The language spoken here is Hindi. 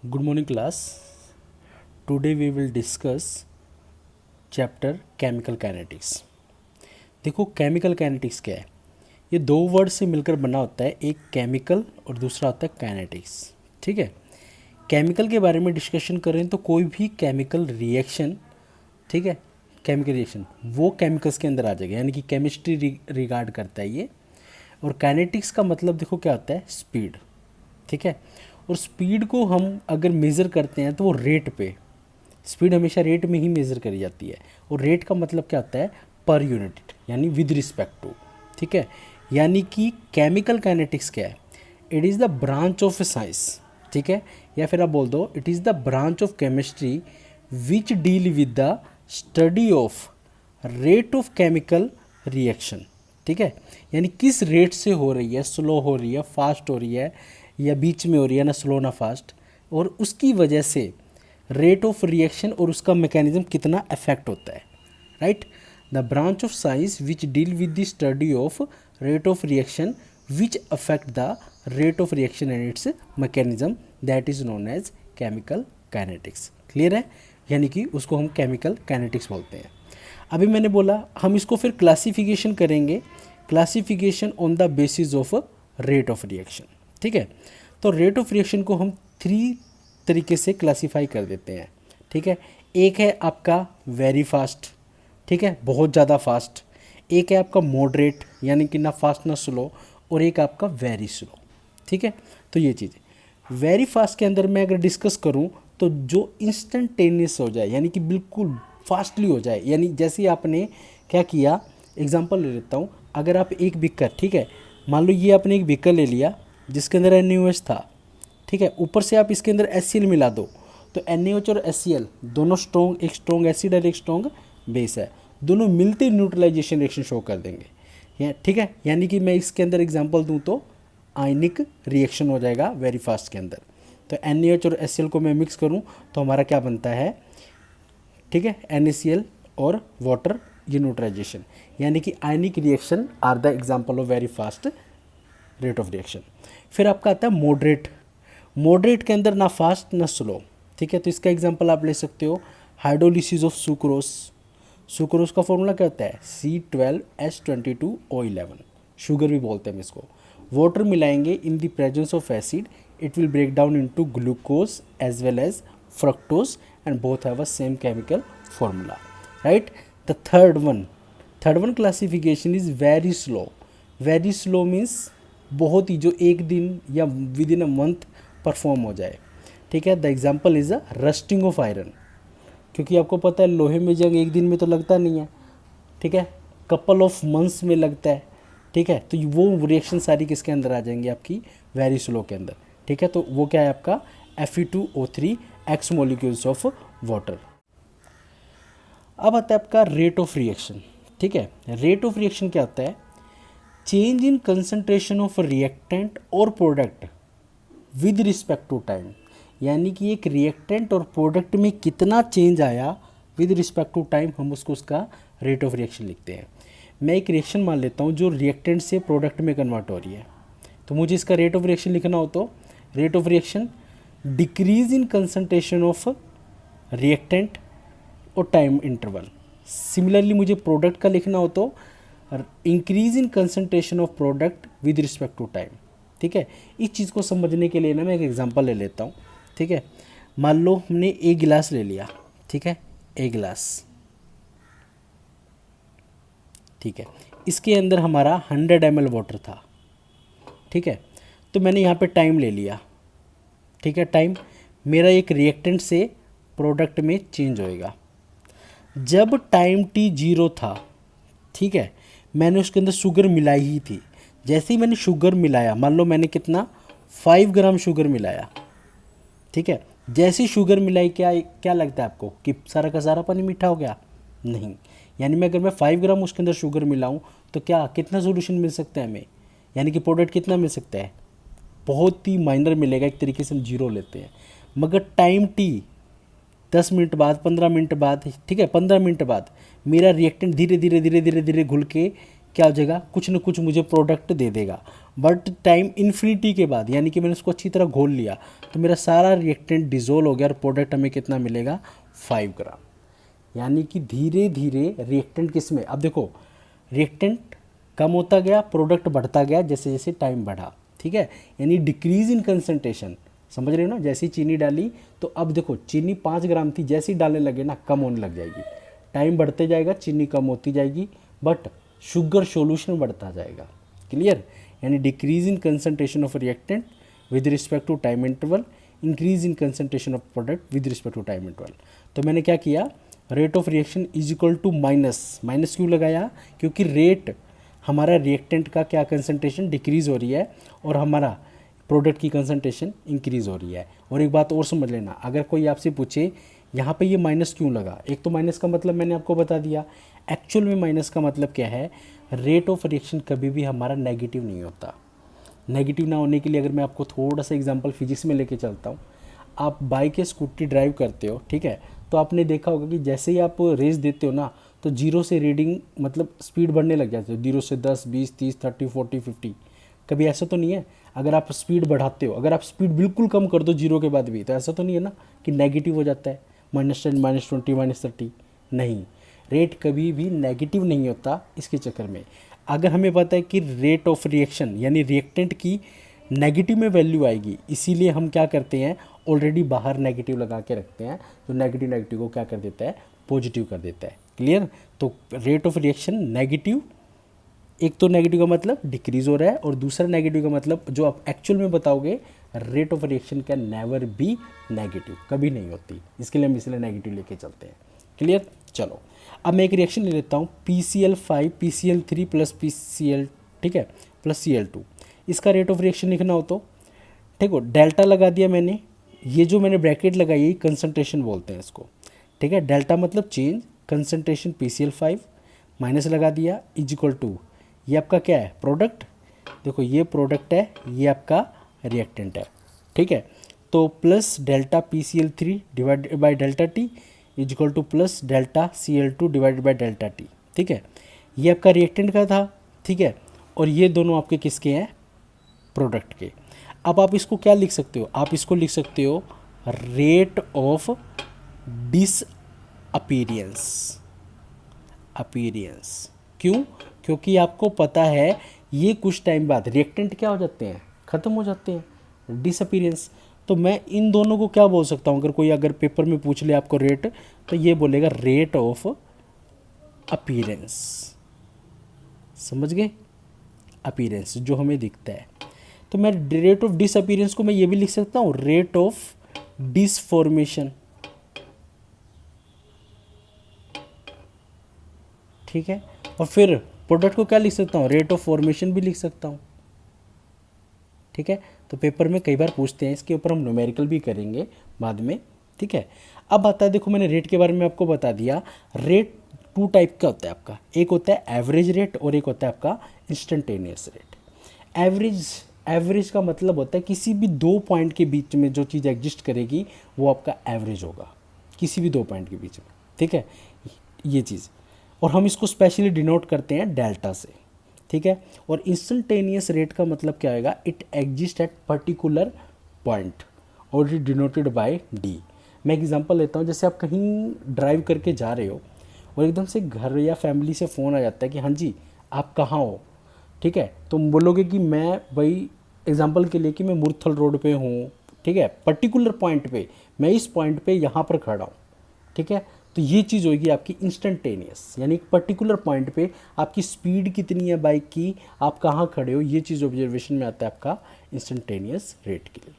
Good morning class. Today we will discuss chapter chemical kinetics. देखो केमिकल काइनेटिक्स क्या है। ये दो वर्ड से मिलकर बना होता है, एक केमिकल और दूसरा होता है काइनेटिक्स। ठीक है, केमिकल के बारे में डिस्कशन करें तो कोई भी केमिकल रिएक्शन, ठीक है, केमिकल रिएक्शन वो केमिकल्स के अंदर आ जाएगा, यानी कि केमिस्ट्री रिगार्ड करता है ये। और काइनेटिक्स का मतलब देखो क्या होता है, स्पीड। ठीक है, और स्पीड को हम अगर मेज़र करते हैं तो वो रेट पे, स्पीड हमेशा रेट में ही मेज़र करी जाती है। और रेट का मतलब क्या होता है, पर यूनिट, यानी विद रिस्पेक्ट टू। ठीक है, यानी कि केमिकल काइनेटिक्स क्या है, it is the branch of science. ठीक है, या फिर आप बोल दो it is the branch of chemistry which deal with the study of rate of chemical reaction. ठीक है, यानी किस रेट से हो रही है, स्लो हो रही है, फास्ट हो रही है, या बीच में हो रही है, ना स्लो ना फास्ट, और उसकी वजह से रेट ऑफ रिएक्शन और उसका मैकेनिज्म कितना अफेक्ट होता है। Right, the branch of science which deal with the study of rate of reaction which affect the rate of reaction and its mechanism, that is known as chemical kinetics. Clear है, यानी कि उसको हम केमिकल काइनेटिक्स बोलते हैं। अभी मैंने बोला हम इसको फिर क्लासिफिकेशन करेंगे, classification on the basis of rate of reaction. ठीक है, तो रेट ऑफ रिएक्शन को हम 3 तरीके से क्लासीफाई कर देते हैं। ठीक है, एक है आपका वेरी फास्ट, ठीक है, बहुत ज़्यादा फास्ट। एक है आपका मॉडरेट, यानी कि ना फास्ट ना स्लो, और एक आपका वेरी स्लो। ठीक है, तो ये चीज़ें वेरी फास्ट के अंदर मैं अगर डिस्कस करूं तो जो इंस्टेंटेनियस हो जाए, यानी कि बिल्कुल फास्टली हो जाए, यानी जैसे आपने क्या किया, एग्जांपल ले लेता हूं, अगर आप एक बिकर, ठीक है, मान लो ये आपने एक बिकर ले लिया जिसके अंदर NaOH था। ठीक है, ऊपर से आप इसके अंदर HCl मिला दो, तो NaOH और HCl दोनों स्ट्रॉन्ग, एक स्ट्रॉन्ग एसिड और एक स्ट्रॉन्ग बेस है, दोनों मिलते न्यूट्रलाइजेशन रिएक्शन शो कर देंगे। ठीक है, यानी कि मैं इसके अंदर एग्जांपल दूं तो आयनिक रिएक्शन हो जाएगा वेरी फास्ट के अंदर। तो NaOH और HCl को मैं मिक्स करूं तो हमारा क्या बनता है, ठीक है, NaCl और वाटर, ये न्यूट्रलाइजेशन, यानी कि ionic reaction are the example of very fast rate of reaction. फिर आपका आता है मॉडरेट। मॉडरेट के अंदर ना फास्ट ना स्लो। ठीक है, तो इसका एग्जांपल आप ले सकते हो हाइड्रोलिसिस ऑफ सुक्रोस। सुक्रोस का फॉर्मूला क्या होता है, C12H22O11, शुगर भी बोलते हैं हम इसको। वाटर मिलाएंगे in the presence of acid, it will break down into glucose as well as fructose and both have a same chemical formula. Right, the third one classification is very slow. Very slow means बहुत ही, जो एक दिन या within a month perform हो जाए। ठीक है, the example is a rusting of iron, क्योंकि आपको पता है लोहे में जंग एक दिन में तो लगता नहीं है। ठीक है, कपल ऑफ मंथ्स में लगता है। ठीक है, तो वो रिएक्शन सारी किसके अंदर आ जाएंगी, आपकी वेरी स्लो के अंदर। ठीक है, तो वो क्या है आपका Fe2O3 x molecules of water. अब आता है आपका रेट ऑफ रिएक्शन। ठीक है, रेट ऑफ रिएक्शन क्या होता है, change in concentration of reactant और product with respect to time, यानी कि एक रिएक्टेंट और प्रोडक्ट में कितना चेंज आया विद रिस्पेक्ट टू टाइम, हम उसका रेट ऑफ रिएक्शन लिखते हैं। मैं एक रिएक्शन मान लेता हूँ जो रिएक्टेंट से प्रोडक्ट में कन्वर्ट हो रही है, तो मुझे इसका रेट ऑफ रिएक्शन लिखना हो तो rate of reaction decrease in concentration of reactant और टाइम इंटरवल। सिमिलरली मुझे प्रोडक्ट का लिखना हो तो increase in concentration of product with respect to time. ठीक है, इस चीज़ को समझने के लिए ना मैं एक एग्जांपल ले लेता हूँ। ठीक है, मान लो हमने एक गिलास ले लिया। ठीक है, एक गिलास, ठीक है, इसके अंदर हमारा 100 ml वाटर था। ठीक है, तो मैंने यहाँ पे टाइम ले लिया। ठीक है, टाइम मेरा एक रिएक्टेंट से प्रोडक्ट में चेंज होएगा। जब टाइम t0 था, ठीक है, मैंने उसके अंदर शुगर मिलाई ही थी। जैसे ही मैंने शुगर मिलाया, मान लो मैंने कितना 5 ग्राम शुगर मिलाया। ठीक है, जैसे ही शुगर मिलाई, क्या क्या लगता है आपको कि सारा का सारा पानी मीठा हो गया? नहीं, यानी मैं अगर मैं 5 ग्राम उसके अंदर शुगर मिलाऊं तो क्या कितना सोल्यूशन मिल सकता है हमें, यानी कि प्रोडक्ट कितना मिल सकता है, बहुत ही माइनर मिलेगा, एक तरीके से हम 0 लेते हैं। मगर टाइम t 10 मिनट बाद, 15 मिनट बाद, ठीक है, 15 मिनट बाद मेरा रिएक्टेंट धीरे धीरे धीरे धीरे धीरे घुल के क्या हो जाएगा, कुछ ना कुछ मुझे प्रोडक्ट दे देगा। बट टाइम इन्फिनिटी के बाद, यानी कि मैंने उसको अच्छी तरह घोल लिया, तो मेरा सारा रिएक्टेंट डिजोल्व हो गया और प्रोडक्ट हमें कितना मिलेगा, 5 ग्राम। यानी कि धीरे धीरे रिएक्टेंट किस में, अब देखो रिएक्टेंट कम होता गया, प्रोडक्ट बढ़ता गया जैसे जैसे टाइम बढ़ा, ठीक है, यानी डिक्रीज इन कंसंट्रेशन। समझ रहे हो ना, जैसी चीनी डाली तो अब देखो चीनी 5 ग्राम थी, जैसे ही डालने लगे ना कम होने लग जाएगी, टाइम बढ़ते जाएगा चीनी कम होती जाएगी, बट शुगर सॉल्यूशन बढ़ता जाएगा। क्लियर, यानी decrease in concentration of reactant with respect to time interval, increase in concentration of product with respect to time interval. तो मैंने क्या किया, rate of reaction is equal to minus, minus क्यों लगाया, क्योंकि रेट हमारा रिएक्टेंट का क्या कंसंट्रेशन डिक्रीज़ हो रही है और हमारा प्रोडक्ट की कंसंट्रेशन इंक्रीज़ हो रही है। और एक बात और समझ लेना, अगर कोई आपसे पूछे यहाँ पे ये माइनस क्यों लगा, एक तो माइनस का मतलब मैंने आपको बता दिया, एक्चुअल में माइनस का मतलब क्या है, रेट ऑफ रिएक्शन कभी भी हमारा नेगेटिव नहीं होता। नेगेटिव ना होने के लिए अगर मैं आपको थोड़ा सा एग्जांपल फिजिक्स में लेके चलता हूँ, आप बाइक या स्कूटी ड्राइव करते हो, ठीक है, तो आपने देखा होगा कि जैसे ही आप रेस देते हो ना, तो जीरो से रीडिंग मतलब स्पीड बढ़ने लग जाती है, 0 से 10, 20, 30, 30, 40, 50। कभी ऐसा तो नहीं है अगर आप स्पीड बढ़ाते हो, अगर आप स्पीड बिल्कुल कम कर दो जीरो के बाद भी, तो ऐसा तो नहीं है ना कि नेगेटिव हो जाता है, -10, -20, -30। नहीं, रेट कभी भी नेगेटिव नहीं होता इसके चक्कर में। अगर हमें पता है कि रेट ऑफ रिएक्शन यानी रिएक्टेंट की नेगेटिव में वैल्यू आएगी, इसीलिए हम क्या करते हैं, ऑलरेडी बाहर नेगेटिव लगा के रखते हैं, जो नेगेटिव नेगेटिव को क्या कर देता है, पॉजिटिव कर देता है। क्लियर, तो रेट ऑफ रिएक्शन नेगेटिव, एक तो नेगेटिव का मतलब डिक्रीज हो रहा है और दूसरा नेगेटिव का मतलब जो आप एक्चुअल में बताओगे, rate of reaction can never be negative, कभी नहीं होती, इसके लिए हम इसलिए नेगेटिव लेके चलते हैं। क्लियर, चलो अब मैं एक रिएक्शन ले लेता हूँ, PCl5 PCl3 प्लस PCl, ठीक है, प्लस Cl2। इसका रेट ऑफ रिएक्शन लिखना हो तो ठीक हो, डेल्टा लगा दिया मैंने, ये जो मैंने ब्रैकेट लगाई है कंसंट्रेशन बोलते हैं इसको, ठीक है, डेल्टा मतलब चेंज, कंसंट्रेशन PCl5 माइनस लगा दिया, इज इक्वल टू ये आपका क्या है, प्रोडक्ट, देखो ये प्रोडक्ट है, ये आपका रिएक्टेंट है, ठीक है, तो plus delta PCl3 divided by delta T is equal two plus delta Cl2 divided by delta T, ठीक है, ये आपका रिएक्टेंट का था, ठीक है, और ये दोनों आपके किसके हैं, प्रोडक्ट के। अब आप इसको क्या लिख सकते हो, आप इसको लिख सकते हो रेट ऑफ डिसअपीयरेंस, अपीयरेंस, क्यों, क्योंकि आपको पता है ये कुछ टाइम बाद रिएक्टेंट क्या हो जाते हैं, ख़त्म हो जाते हैं, डिसअपीयरेंस। तो मैं इन दोनों को क्या बोल सकता हूँ, अगर कोई अगर पेपर में पूछ ले आपको रेट, तो ये बोलेगा रेट ऑफ अपीयरेंस, समझ गए, अपीयरेंस जो हमें दिखता है। तो मैं रेट ऑफ डिसअपीयरेंस को मैं ये भी लिख सकता हूँ रेट ऑफ डिसफॉर्मेशन, ठीक है, और फिर प्रोडक्ट को क्या लिख सकता हूँ, रेट ऑफ फॉर्मेशन भी लिख सकता हूँ, ठीक है। तो पेपर में कई बार पूछते हैं, इसके ऊपर हम न्यूमेरिकल भी करेंगे बाद में, ठीक है। अब आता है, देखो मैंने रेट के बारे में आपको बता दिया, रेट 2 टाइप का होता है आपका, एक होता है एवरेज रेट और एक होता है आपका इंस्टेंटेनियस रेट। एवरेज का मतलब होता है किसी भी 2 पॉइंट के बीच में जो चीज़ एग्जिस्ट करेगी वो आपका एवरेज होगा, किसी भी 2 पॉइंट के बीच में, ठीक है, ये चीज़, और हम इसको स्पेशली डिनोट करते हैं डेल्टा से, ठीक है। और इंस्टेंटेनियस रेट का मतलब क्या होगा, it exist at particular point और इट डिनोटेड बाय डी। मैं एग्जांपल लेता हूँ, जैसे आप कहीं ड्राइव करके जा रहे हो और एकदम से घर या फैमिली से फ़ोन आ जाता है कि हाँ जी आप कहाँ हो, ठीक है, तुम बोलोगे कि मैं भाई एग्जांपल के लिए कि मैं मुरथल रोड पे हूँ, ठीक है, पर्टिकुलर पॉइंट पे, मैं इस पॉइंट पे यहाँ पर खड़ा हूँ, ठीक है। तो ये चीज़ होगी आपकी इंस्टेंटेनियस, यानी एक पर्टिकुलर पॉइंट पे आपकी स्पीड कितनी है बाइक की, आप कहाँ खड़े हो, ये चीज़ ऑब्जर्वेशन में आता है आपका इंस्टेंटेनियस रेट के लिए।